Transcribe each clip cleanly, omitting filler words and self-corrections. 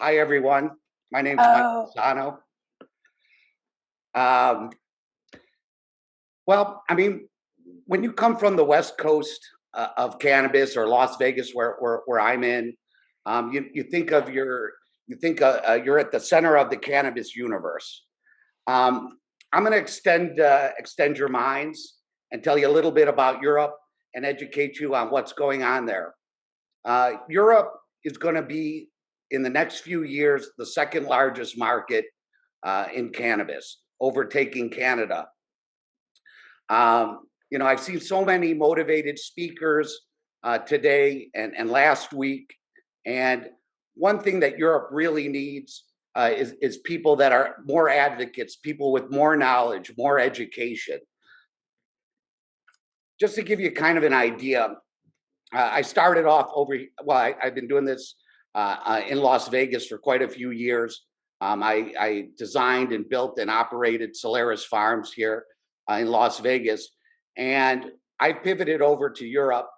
Hi, everyone. My name's Mike Oh, Sassano. Um, well, I mean, when you come from the West Coast of cannabis or Las Vegas, where I'm in, you think of you're at the center of the cannabis universe. Um, I'm going to extend your minds and tell you a little bit about Europe and educate you on what's going on there. Europe is going to be in the next few years the second largest market in cannabis, overtaking Canada. I've seen so many motivated speakers today and last week, and one thing that Europe really needs is people that are more advocates, people with more knowledge, more education. Just to give you kind of an idea, I started off I've been doing this in Las Vegas for quite a few years. I designed and built and operated Solaris Farms here in Las Vegas. And I pivoted over to Europe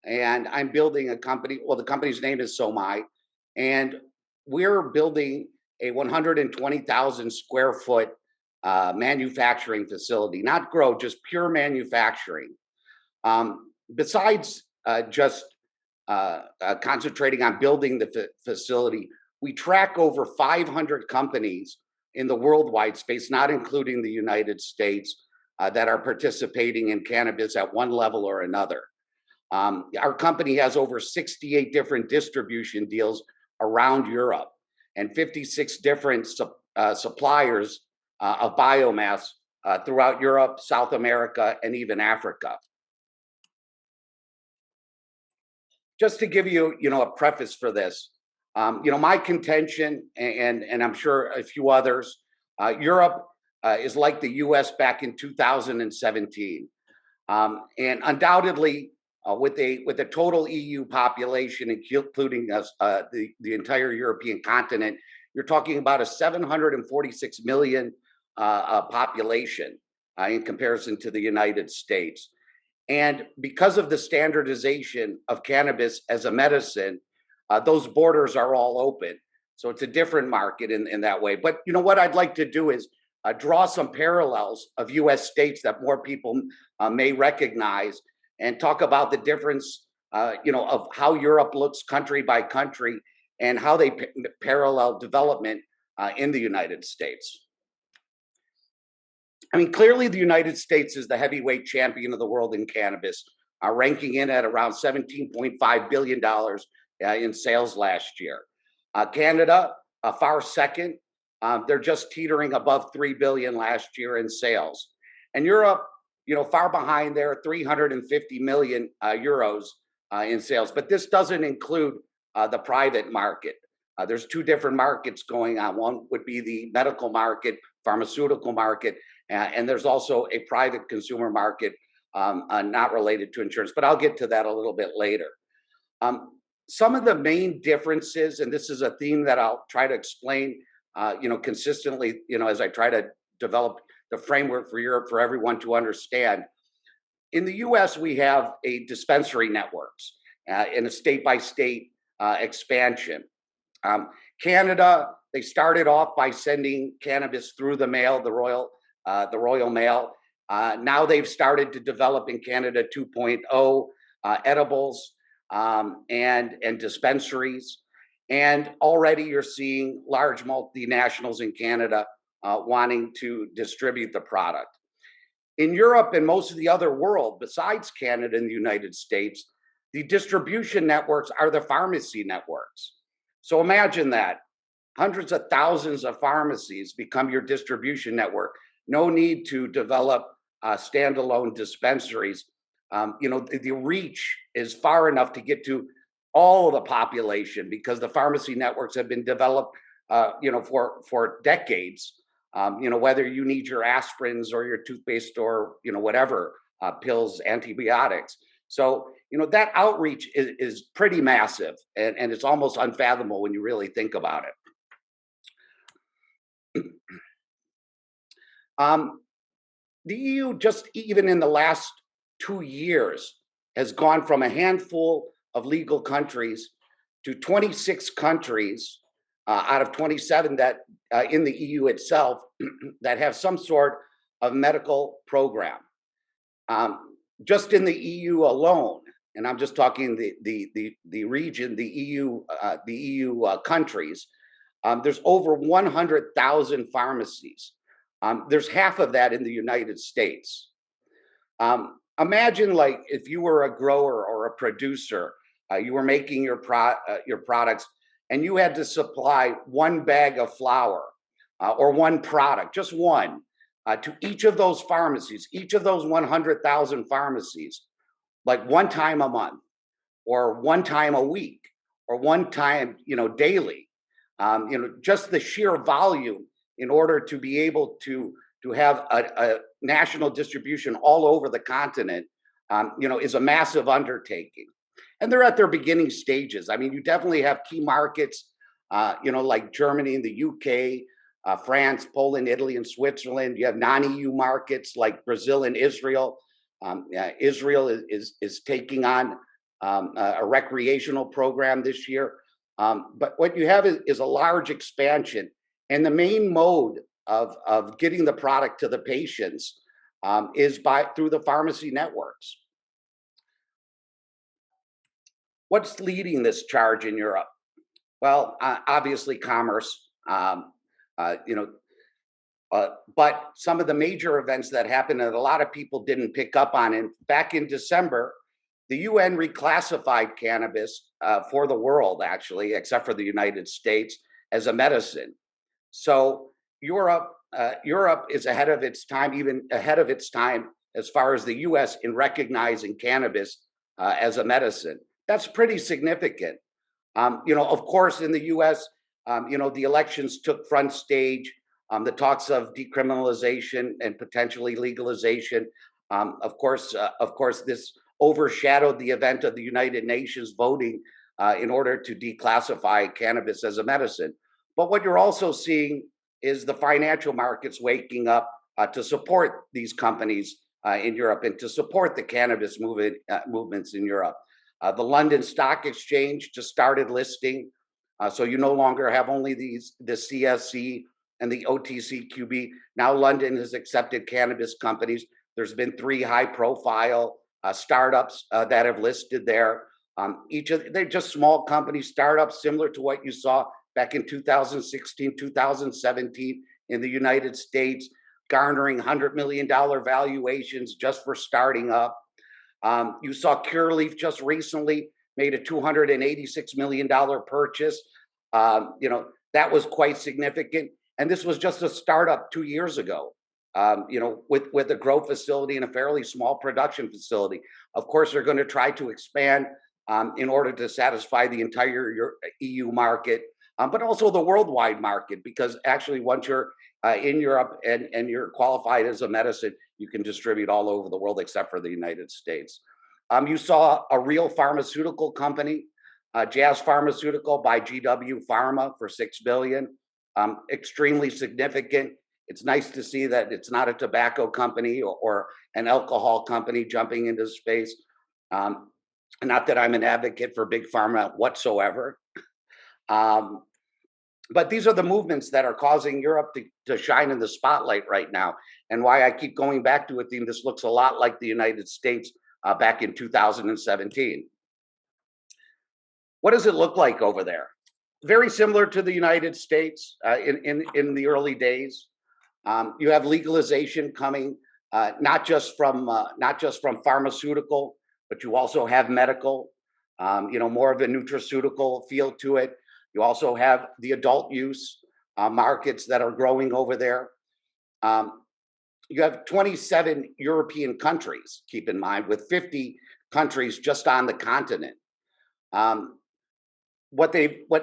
and I'm building a company. Well, the company's name is Somai. And we're building a 120,000 square foot manufacturing facility, not grow, just pure manufacturing. Besides just concentrating on building the facility, we track over 500 companies in the worldwide space, not including the United States, that are participating in cannabis at one level or another. Our company has over 68 different distribution deals around Europe and 56 different suppliers of biomass throughout Europe, South America, and even Africa. Just to give you, a preface for this, my contention, and I'm sure a few others, Europe is like the U.S. back in 2017, and undoubtedly, with a total EU population, including us, the entire European continent, you're talking about a 746 million population in comparison to the United States. And because of the standardization of cannabis as a medicine, those borders are all open. So it's a different market in that way. But what I'd like to do is draw some parallels of US states that more people may recognize and talk about the difference, of how Europe looks country by country and how they parallel development in the United States. I mean, clearly the United States is the heavyweight champion of the world in cannabis, ranking in at around $17.5 billion in sales last year. Canada, a far second, they're just teetering above 3 billion last year in sales. And Europe, far behind there, 350 million euros in sales. But this doesn't include the private market. There's two different markets going on. One would be the medical market, pharmaceutical market, and there's also a private consumer market not related to insurance, but I'll get to that a little bit later. Some of the main differences, and this is a theme that I'll try to explain, consistently, as I try to develop the framework for Europe for everyone to understand. In the US, we have a dispensary networks in a state-by-state expansion. Canada, they started off by sending cannabis through the mail, the Royal Mail. Now they've started to develop in Canada 2.0 edibles and dispensaries. And already you're seeing large multinationals in Canada wanting to distribute the product. In Europe and most of the other world, besides Canada and the United States, the distribution networks are the pharmacy networks. So imagine that. Hundreds of thousands of pharmacies become your distribution network. No need to develop standalone dispensaries. The reach is far enough to get to all of the population because the pharmacy networks have been developed, for decades. Whether you need your aspirins or your toothpaste or whatever pills, antibiotics. So that outreach is pretty massive, and it's almost unfathomable when you really think about it. The EU, just even in the last 2 years, has gone from a handful of legal countries to 26 countries out of 27 that in the EU itself that have some sort of medical program. Just in the EU alone, and I'm just talking the region, the EU countries. There's over 100,000 pharmacies. There's half of that in the United States. Imagine, like, if you were a grower or a producer, you were making your products, and you had to supply one bag of flour or one product, just one, to each of those pharmacies, each of those 100,000 pharmacies, like one time a month, or one time a week, or one time, daily. Just the sheer volume in order to be able to have a national distribution all over the continent, is a massive undertaking. And they're at their beginning stages. I mean, you definitely have key markets, like Germany and the UK, France, Poland, Italy, and Switzerland. You have non-EU markets like Brazil and Israel. Israel is taking on a recreational program this year. But what you have is a large expansion. And the main mode of getting the product to the patients is through the pharmacy networks. What's leading this charge in Europe? Well, obviously commerce, but some of the major events that happened that a lot of people didn't pick up on, and back in December, the UN reclassified cannabis for the world, actually, except for the United States, as a medicine. So Europe is ahead of its time, even ahead of its time as far as the US in recognizing cannabis as a medicine. That's pretty significant. Of course, in the US, the elections took front stage. The talks of decriminalization and potentially legalization. Of course, this overshadowed the event of the United Nations voting in order to declassify cannabis as a medicine. But what you're also seeing is the financial markets waking up to support these companies in Europe and to support the cannabis movements in Europe. The London Stock Exchange just started listing, so you no longer have only the CSE and the OTCQB. Now London has accepted cannabis companies. There's been 3 high-profile startups that have listed there. They're just small companies, startups, similar to what you saw back in 2016, 2017 in the United States, garnering $100 million valuations just for starting up. You saw Curaleaf just recently made a $286 million purchase. That was quite significant. And this was just a startup 2 years ago, with a grow facility and a fairly small production facility. Of course, they're going to try to expand in order to satisfy the entire EU market, but also the worldwide market, because actually once you're in Europe and you're qualified as a medicine, you can distribute all over the world except for the United States. You saw a real pharmaceutical company, Jazz Pharmaceutical by GW Pharma for $6 billion. Extremely significant. It's nice to see that it's not a tobacco company or an alcohol company jumping into space. Not that I'm an advocate for big pharma whatsoever. But these are the movements that are causing Europe to shine in the spotlight right now, and why I keep going back to it. This looks a lot like the United States back in 2017. What does it look like over there? Very similar to the United States in the early days. You have legalization coming, not just from pharmaceutical, but you also have medical. More of a nutraceutical feel to it. You also have the adult use markets that are growing over there. You have 27 European countries, keep in mind, with 50 countries just on the continent. What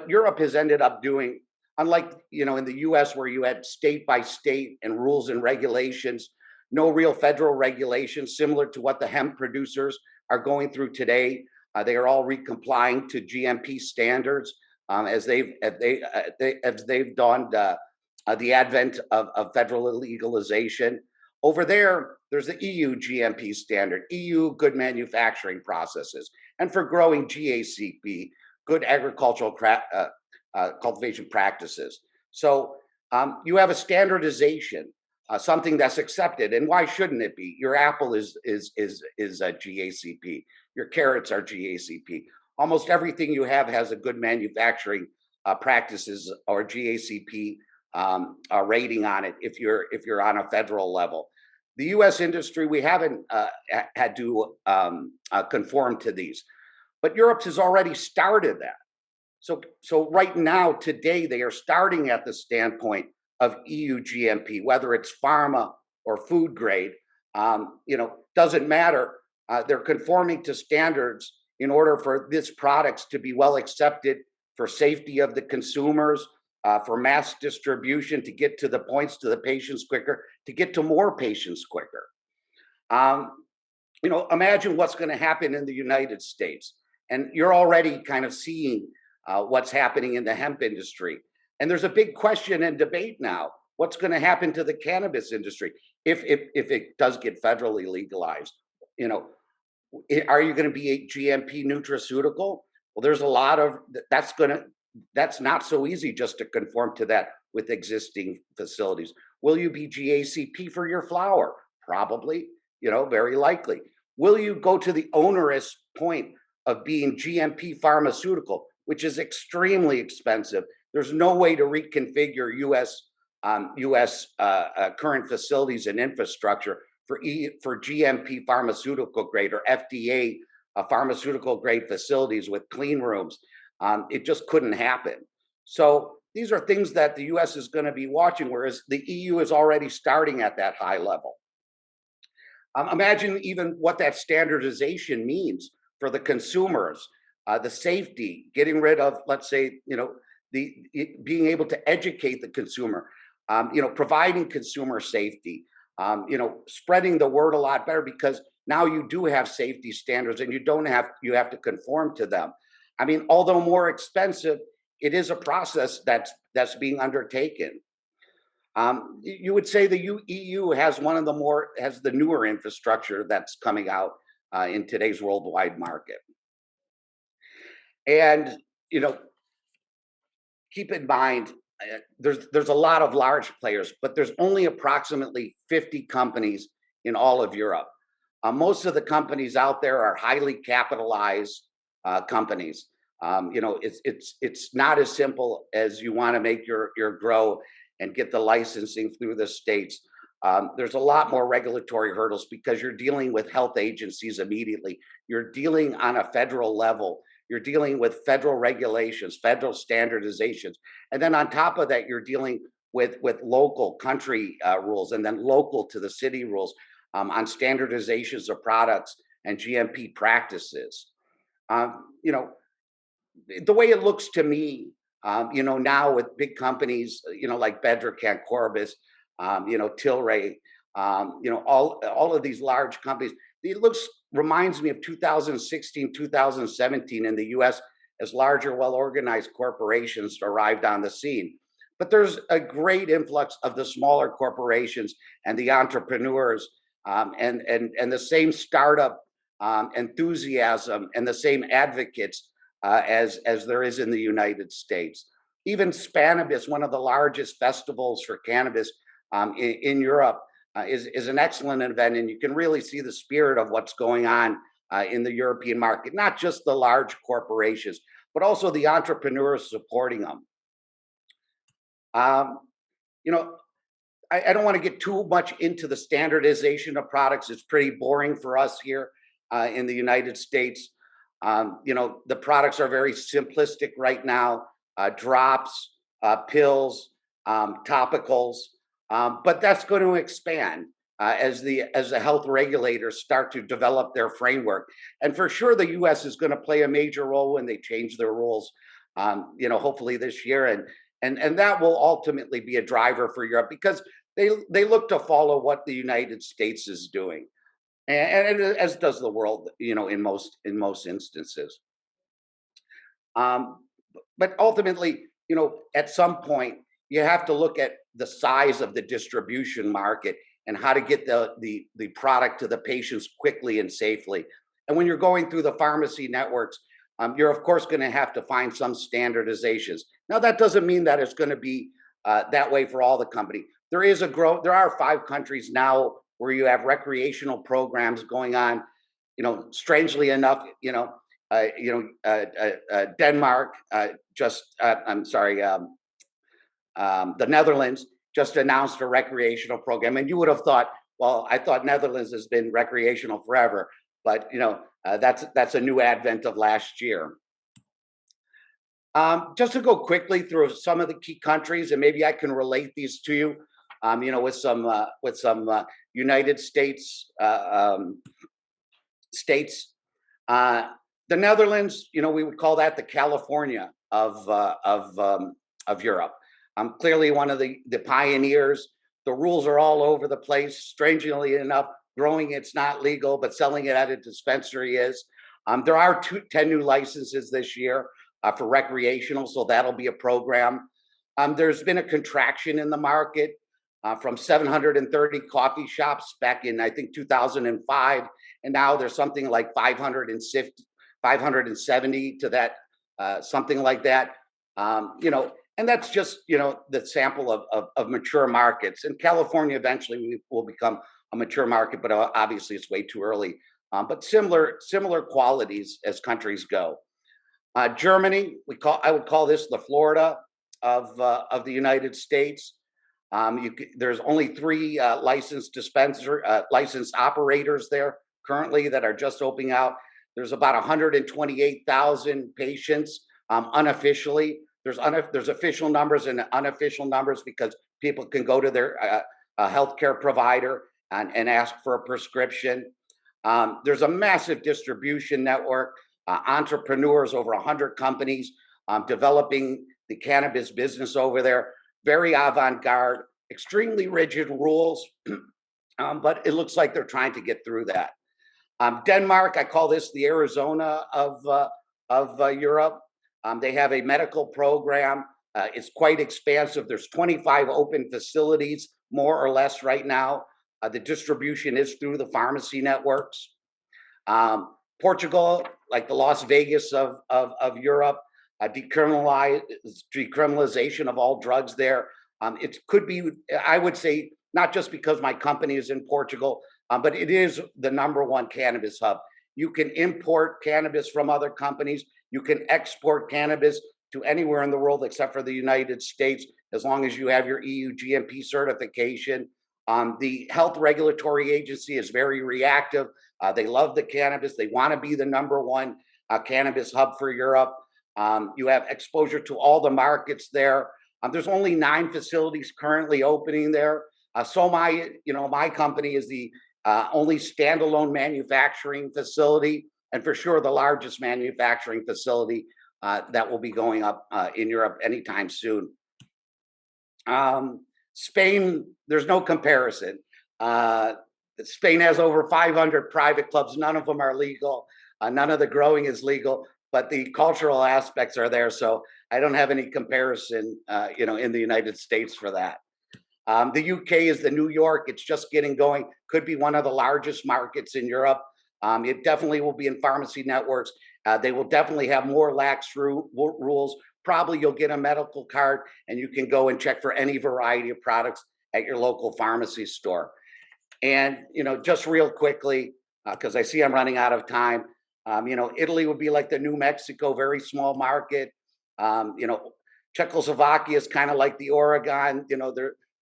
Europe has ended up doing, unlike in the US where you had state by state and rules and regulations, no real federal regulations, similar to what the hemp producers are going through today. They are all recomplying to GMP standards as they've dawned the advent of federal legalization. Over there, there's the EU GMP standard, EU good manufacturing processes, and for growing GACP, good agricultural cultivation practices. So you have a standardization, something that's accepted, and why shouldn't it be? Your apple is a GACP. Your carrots are GACP. Almost everything you have has a good manufacturing practices or GACP rating on it. If you're on a federal level, the U.S. industry, we haven't had to conform to these, but Europe has already started that. So right now, today, they are starting at the standpoint of EU GMP, whether it's pharma or food grade, doesn't matter. They're conforming to standards in order for these products to be well accepted, for safety of the consumers, for mass distribution, to get to the points to the patients quicker, to get to more patients quicker. Imagine what's going to happen in the United States. And you're already kind of seeing what's happening in the hemp industry. And there's a big question and debate now. What's going to happen to the cannabis industry if it does get federally legalized? Are you going to be a GMP nutraceutical? Well, there's a lot of that's not so easy just to conform to that with existing facilities. Will you be GACP for your flower? Probably, very likely. Will you go to the onerous point of being GMP pharmaceutical, which is extremely expensive? There's no way to reconfigure U.S. Current facilities and infrastructure for GMP pharmaceutical grade or FDA pharmaceutical grade facilities with clean rooms. It just couldn't happen. So these are things that the U.S. is going to be watching, whereas the EU is already starting at that high level. Imagine even what that standardization means for the consumers, the safety, getting rid of, let's say, being able to educate the consumer, providing consumer safety, spreading the word a lot better, because now you do have safety standards and you have to conform to them. I mean, although more expensive, it is a process that's being undertaken. You would say the EU has the newer infrastructure that's coming out in today's worldwide market. And, keep in mind, there's a lot of large players, but there's only approximately 50 companies in all of Europe. Most of the companies out there are highly capitalized companies. It's not as simple as you want to make your grow and get the licensing through the states. There's a lot more regulatory hurdles because you're dealing with health agencies immediately. You're dealing on a federal level. You're dealing with federal regulations, federal standardizations. And then on top of that, you're dealing with local country rules, and then local to the city rules on standardizations of products and GMP practices. The way it looks to me, now with big companies, like Bedrocan, Corbis, Tilray, all of these large companies, reminds me of 2016, 2017 in the US, as larger, well-organized corporations arrived on the scene. But there's a great influx of the smaller corporations and the entrepreneurs, and the same startup enthusiasm and the same advocates as there is in the United States. Even Spanibus, one of the largest festivals for cannabis in Europe, is an excellent event, and you can really see the spirit of what's going on in the European market. Not just the large corporations, but also the entrepreneurs supporting them. I don't want to get too much into the standardization of products. It's pretty boring for us here in the United States. The products are very simplistic right now, drops, pills, topicals, but that's going to expand as the health regulators start to develop their framework. And for sure, the U.S. is going to play a major role when they change their rules, hopefully this year. And that will ultimately be a driver for Europe, because they look to follow what the United States is doing. And as does the world, in most instances. But ultimately, at some point, you have to look at the size of the distribution market and how to get the product to the patients quickly and safely. And when you're going through the pharmacy networks, you're of course going to have to find some standardizations. Now, that doesn't mean that it's going to be that way for all the company. There is a growth. There are 5 countries now where you have recreational programs going on. Strangely enough, Denmark I'm sorry, the Netherlands just announced a recreational program, and you would have thought, well, I thought Netherlands has been recreational forever, but that's a new advent of last year. Just to go quickly through some of the key countries, and maybe I can relate these to you, with some United States states. The Netherlands, we would call that the California of Europe. Clearly one of the pioneers. The rules are all over the place. Strangely enough, growing it's not legal, but selling it at a dispensary is. There are 10 new licenses this year for recreational, so that'll be a program. There's been a contraction in the market from 730 coffee shops back in, I think, 2005, and now there's something like 570 to that, something like that. And that's just, the sample of mature markets. And California eventually will become a mature market, but obviously it's way too early. But similar qualities as countries go. Germany, I would call this the Florida of the United States. There's only 3 licensed operators there currently that are just opening out. There's about 128,000 patients unofficially. There's official numbers and unofficial numbers because people can go to their healthcare provider and ask for a prescription. There's a massive distribution network, entrepreneurs, over 100 companies developing the cannabis business over there. Very avant-garde, extremely rigid rules, but it looks like they're trying to get through that. Denmark, I call this the Arizona of Europe. They have a medical program. It's quite expansive. There's 25 open facilities, more or less, right now. The distribution is through the pharmacy networks. Portugal, like the Las Vegas of Europe, decriminalization of all drugs there. It could be, I would say, not just because my company is in Portugal, but it is the #1 cannabis hub. You can import cannabis from other companies. You can export cannabis to anywhere in the world except for the United States, as long as you have your EU GMP certification. The health regulatory agency is very reactive. They love the cannabis. They want to be the #1 cannabis hub for Europe. You have exposure to all the markets there. There's only 9 facilities currently opening there. Somai, my company, is the only standalone manufacturing facility, and for sure the largest manufacturing facility that will be going up in Europe anytime soon. Spain, there's no comparison. Spain has over 500 private clubs. None of them are legal. None of the growing is legal, but the cultural aspects are there. So I don't have any comparison, in the United States for that. The UK is the New York. It's just getting going. Could be one of the largest markets in Europe. It definitely will be in pharmacy networks. They will definitely have more lax rules. Probably you'll get a medical card and you can go and check for any variety of products at your local pharmacy store. And, just real quickly, because I see I'm running out of time, Italy would be like the New Mexico, very small market. Czechoslovakia is kind of like the Oregon.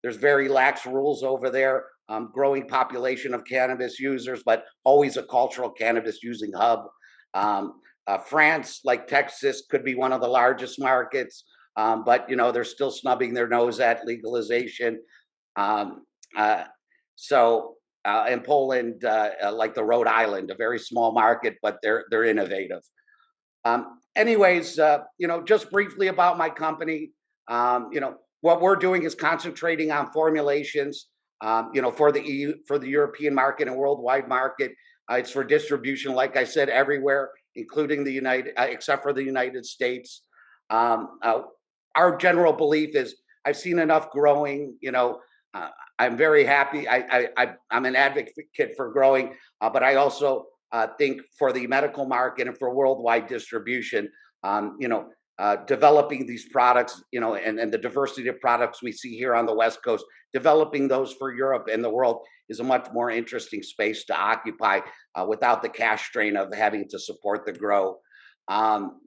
There's very lax rules over there. Growing population of cannabis users, but always a cultural cannabis using hub. France, like Texas, could be one of the largest markets, but they're still snubbing their nose at legalization. In Poland, like the Rhode Island, a very small market, but they're innovative. Anyways, just briefly about my company. What we're doing is concentrating on formulations, for the EU, for the European market and worldwide market. It's for distribution, like I said, everywhere, including except for the United States. Our general belief is I've seen enough growing. I'm very happy. I'm an advocate for growing, but I also think for the medical market and for worldwide distribution, developing these products, and the diversity of products we see here on the West Coast, developing those for Europe and the world is a much more interesting space to occupy without the cash strain of having to support the grow. Um,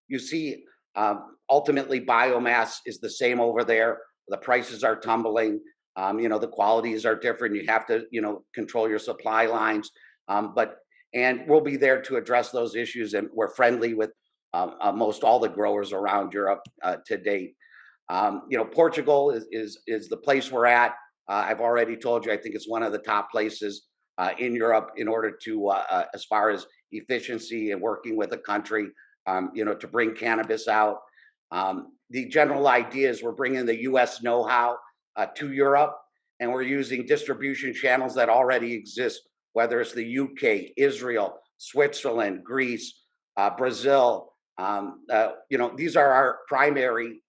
you see, ultimately, biomass is the same over there. The prices are tumbling. The qualities are different. You have to, control your supply lines. And we'll be there to address those issues. And we're friendly with most all the growers around Europe to date. Portugal is the place we're at. I've already told you, I think it's one of the top places in Europe in order to, as far as efficiency and working with a country, to bring cannabis out. The general idea is we're bringing the U.S. know-how to Europe, and we're using distribution channels that already exist, whether it's the UK, Israel, Switzerland, Greece, Brazil. These are our primary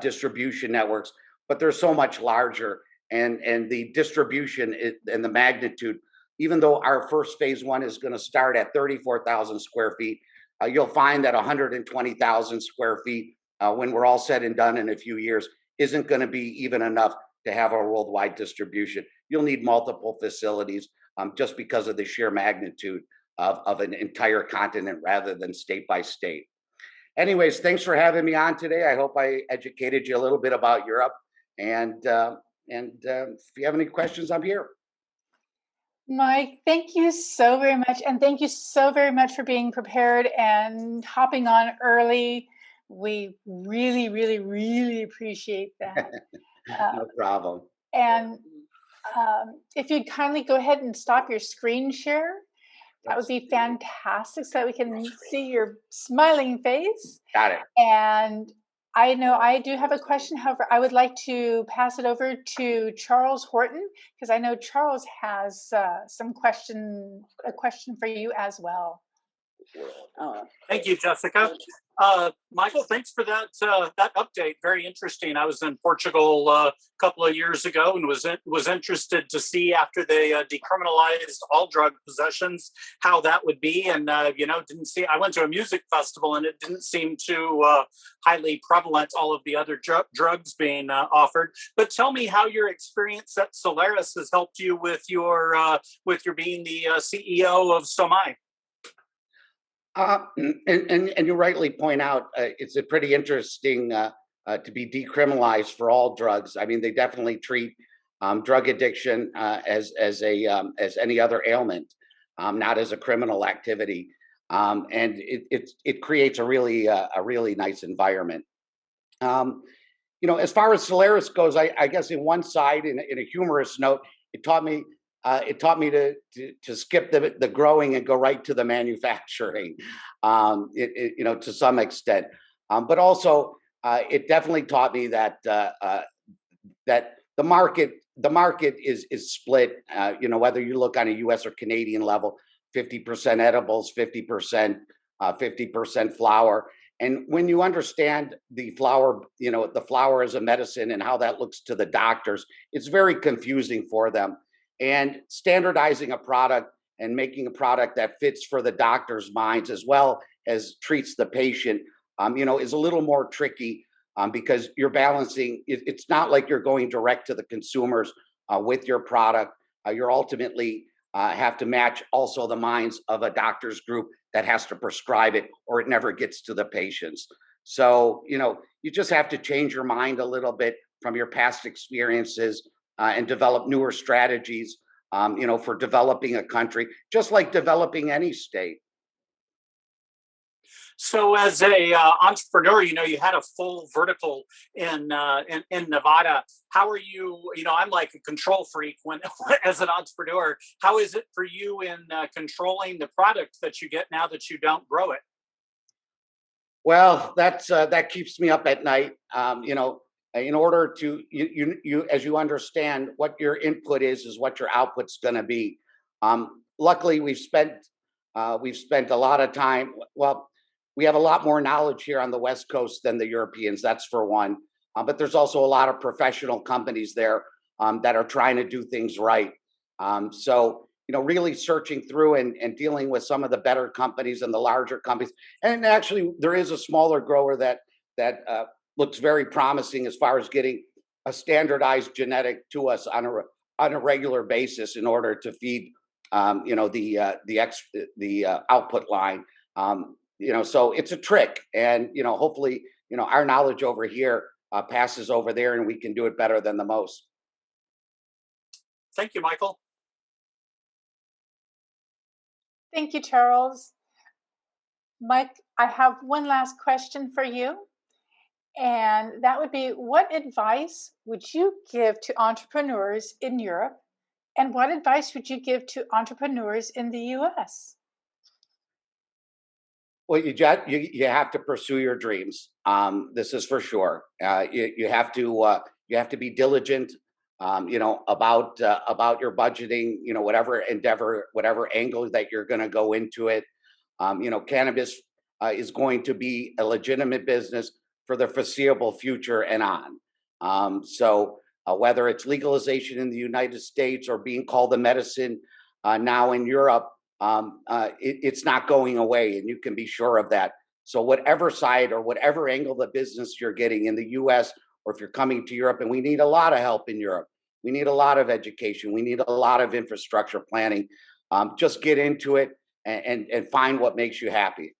distribution networks, but they're so much larger, and the distribution and the magnitude. Even though our first phase one is going to start at 34,000 square feet, you'll find that 120,000 square feet, when we're all said and done in a few years, isn't going to be even enough to have a worldwide distribution. You'll need multiple facilities just because of the sheer magnitude of an entire continent rather than state by state. Anyways, thanks for having me on today. I hope I educated you a little bit about Europe. And if you have any questions, I'm here. Mike, thank you so very much. And thank you so very much for being prepared and hopping on early. We really, really, really appreciate that. No problem. And if you'd kindly go ahead and stop your screen share, that would be fantastic so that we can see your smiling face. Got it. And I know I do have a question. However, I would like to pass it over to Charles Horton, because I know Charles has a question for you as well. Thank you, Jessica. Michael, thanks for that update. Very interesting. I was in Portugal a couple of years ago and was interested to see after they decriminalized all drug possessions how that would be. And didn't see. I went to a music festival and it didn't seem too highly prevalent. All of the other drugs being offered. But tell me how your experience at Solaris has helped you with your being the CEO of Somai. And you rightly point out, it's a pretty interesting to be decriminalized for all drugs. I mean, they definitely treat drug addiction as any other ailment, not as a criminal activity, and it creates a really nice environment. As far as Solaris goes, I guess in one side, in a humorous note, it taught me to skip the growing and go right to the manufacturing, to some extent. But also, it definitely taught me that that the market is split. Whether you look on a U.S. or Canadian level, 50% edibles, 50% flower. And when you understand the flower, the flower as a medicine and how that looks to the doctors, it's very confusing for them. And standardizing a product and making a product that fits for the doctor's minds as well as treats the patient, is a little more tricky because you're balancing. It's not like you're going direct to the consumers with your product. You're ultimately have to match also the minds of a doctor's group that has to prescribe it, or it never gets to the patients. So, you just have to change your mind a little bit from your past experiences. And develop newer strategies, for developing a country, just like developing any state. So, as a entrepreneur, you had a full vertical in Nevada. How are you? I'm like a control freak when, as an entrepreneur. How is it for you in controlling the product that you get now that you don't grow it? Well, that keeps me up at night. In order to you as you understand what your input is what your output's going to be. Luckily, we've spent a lot of time. Well, we have a lot more knowledge here on the West Coast than the Europeans. That's for one. But there's also a lot of professional companies there that are trying to do things right. So really searching through and dealing with some of the better companies and the larger companies. And actually, there is a smaller grower that looks very promising as far as getting a standardized genetic to us on a regular basis in order to feed, the output line. So it's a trick, and hopefully, our knowledge over here passes over there, and we can do it better than the most. Thank you, Michael. Thank you, Charles. Mike, I have one last question for you. And that would be, what advice would you give to entrepreneurs in Europe? And what advice would you give to entrepreneurs in the US? Well, you have to pursue your dreams. This is for sure. You have to be diligent. About your budgeting. Whatever endeavor, whatever angle that you're going to go into it. Cannabis is going to be a legitimate business for the foreseeable future and on. So whether it's legalization in the United States or being called a medicine now in Europe, it's not going away, and you can be sure of that. So whatever side or whatever angle the business you're getting in the US, or if you're coming to Europe, and we need a lot of help in Europe, we need a lot of education, we need a lot of infrastructure planning. Just get into it and find what makes you happy.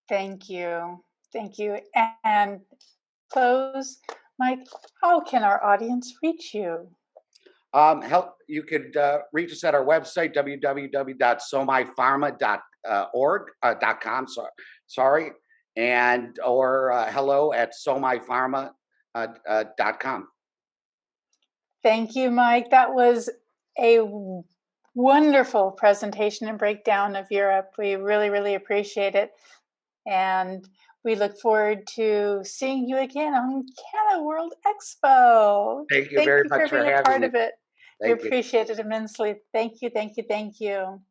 Thank you. Thank you. And close, Mike, how can our audience reach you? You could reach us at our website, www.somaipharma.org.com. Sorry, and or hello@somaipharma.com. Thank you, Mike. That was a wonderful presentation and breakdown of Europe. We really, really appreciate it. And we look forward to seeing you again on CANNA World Expo. Thank you very much for being a having part me. of it. We Thank you. appreciate it immensely. Thank you, thank you, thank you.